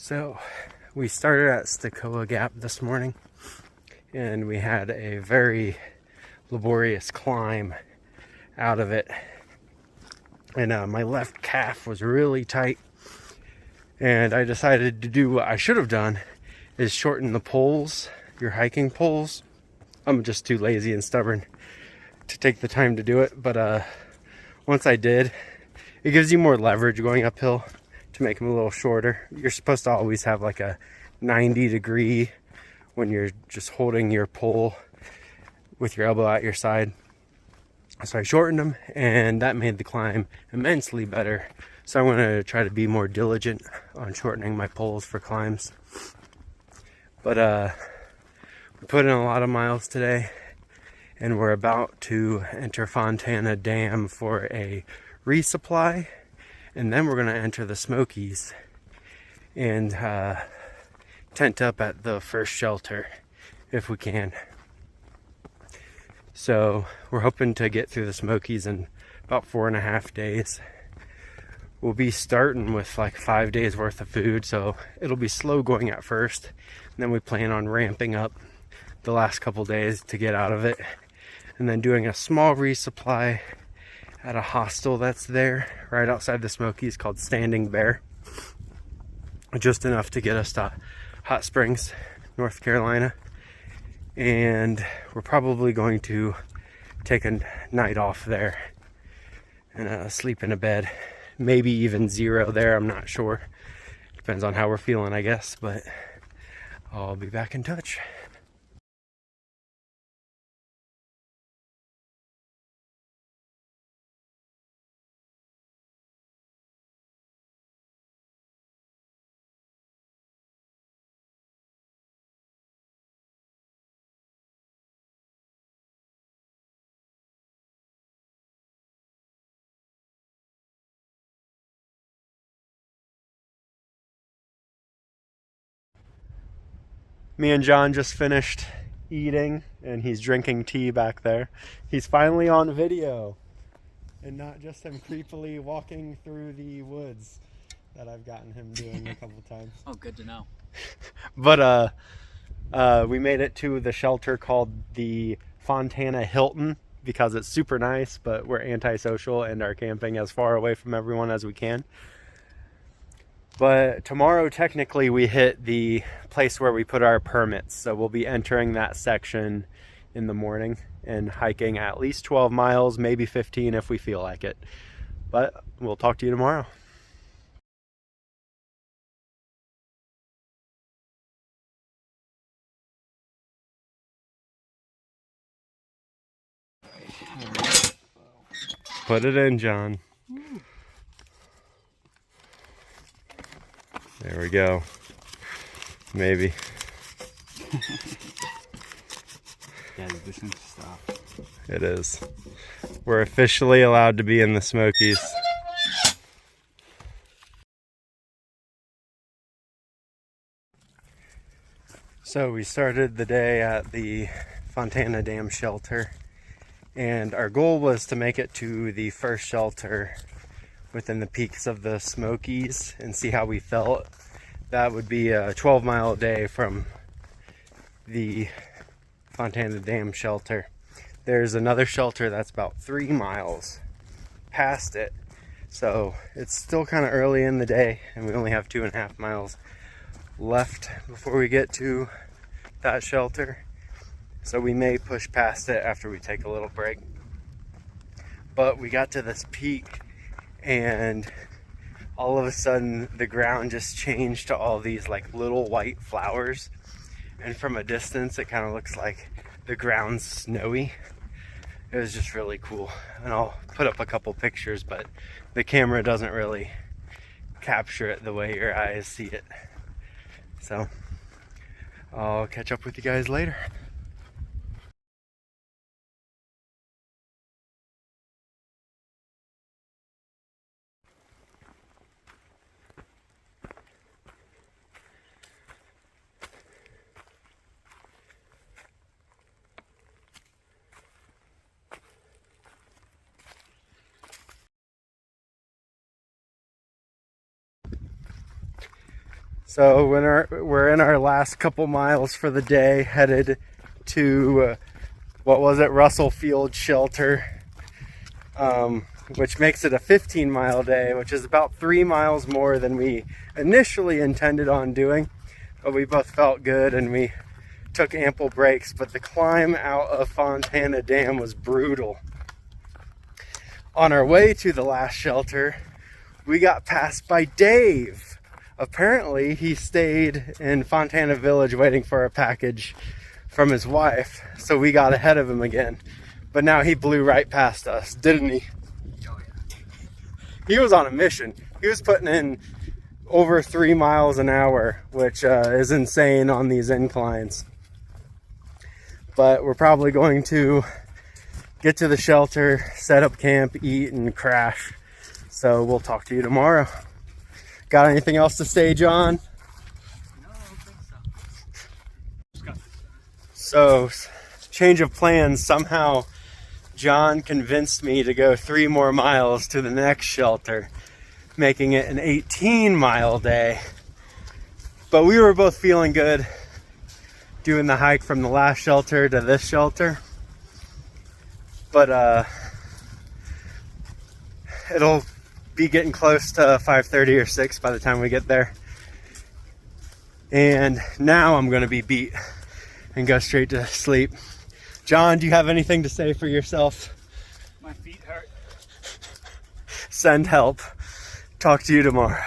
So we started at Stokoa Gap this morning and we had a very laborious climb out of it, and my left calf was really tight, and I decided to do what I should have done, is shorten the poles, your hiking poles. I'm just too lazy and stubborn to take the time to do it, but once I did, it gives you more leverage going uphill to make them a little shorter. You're supposed to always have like a 90-degree when you're just holding your pole with your elbow at your side. So I shortened them, and that made the climb immensely better. So I'm going to try to be more diligent on shortening my poles for climbs. But we put in a lot of miles today, and we're about to enter Fontana Dam for a resupply, and then we're going to enter the Smokies and tent up at the first shelter if we can. So we're hoping to get through the Smokies in about 4.5 days. We'll be starting with like 5 days worth of food, so it'll be slow going at first, and then we plan on ramping up the last couple days to get out of it, and then doing a small resupply at a hostel that's there right outside the Smokies called Standing Bear. Just enough to get us to Hot Springs, North Carolina. And we're probably going to take a night off there and sleep in a bed. Maybe even 0 there, I'm not sure. Depends on how we're feeling, I guess, but I'll be back in touch. Me and John just finished eating, and he's drinking tea back there. He's finally on video, and not just him creepily walking through the woods that I've gotten him doing a couple times. Oh, good to know. But we made it to the shelter called the Fontana Hilton because it's super nice, but we're antisocial and are camping as far away from everyone as we can. But tomorrow, technically, we hit the place where we put our permits. So we'll be entering that section in the morning and hiking at least 12 miles, maybe 15 if we feel like it. But we'll talk to you tomorrow. Put it in, John. There we go. Maybe. Yeah, this is stuff. It is. We're officially allowed to be in the Smokies. So we started the day at the Fontana Dam shelter, and our goal was to make it to the first shelter within the peaks of the Smokies and see how we felt. That would be a 12-mile day from the Fontana Dam shelter. There's another shelter that's about 3 miles past it, so it's still kind of early in the day, and we only have 2.5 miles left before we get to that shelter, so we may push past it after we take a little break. But we got to this peak, and all of a sudden the ground just changed to all these like little white flowers, and from a distance it kind of looks like the ground's snowy. It was just really cool, and I'll put up a couple pictures, but the camera doesn't really capture it the way your eyes see it. So I'll catch up with you guys later. So we're in our last couple miles for the day, headed to what was it, Russell Field Shelter, which makes it a 15-mile day, which is about 3 miles more than we initially intended on doing. But we both felt good and we took ample breaks. But the climb out of Fontana Dam was brutal. On our way to the last shelter, we got passed by Dave. Apparently, he stayed in Fontana Village waiting for a package from his wife, so we got ahead of him again. But now he blew right past us, didn't he? Oh, yeah. He was on a mission. He was putting in over 3 miles an hour, which is insane on these inclines. But we're probably going to get to the shelter, set up camp, eat, and crash. So we'll talk to you tomorrow. Got anything else to say, John? No, I don't think so. So, change of plans. Somehow, John convinced me to go 3 more miles to the next shelter, making it an 18-mile day. But we were both feeling good doing the hike from the last shelter to this shelter. But it'll be getting close to 5:30 or 6 by the time we get there. And now I'm going to be beat and go straight to sleep. John, do you have anything to say for yourself? My feet hurt. Send help. Talk to you tomorrow.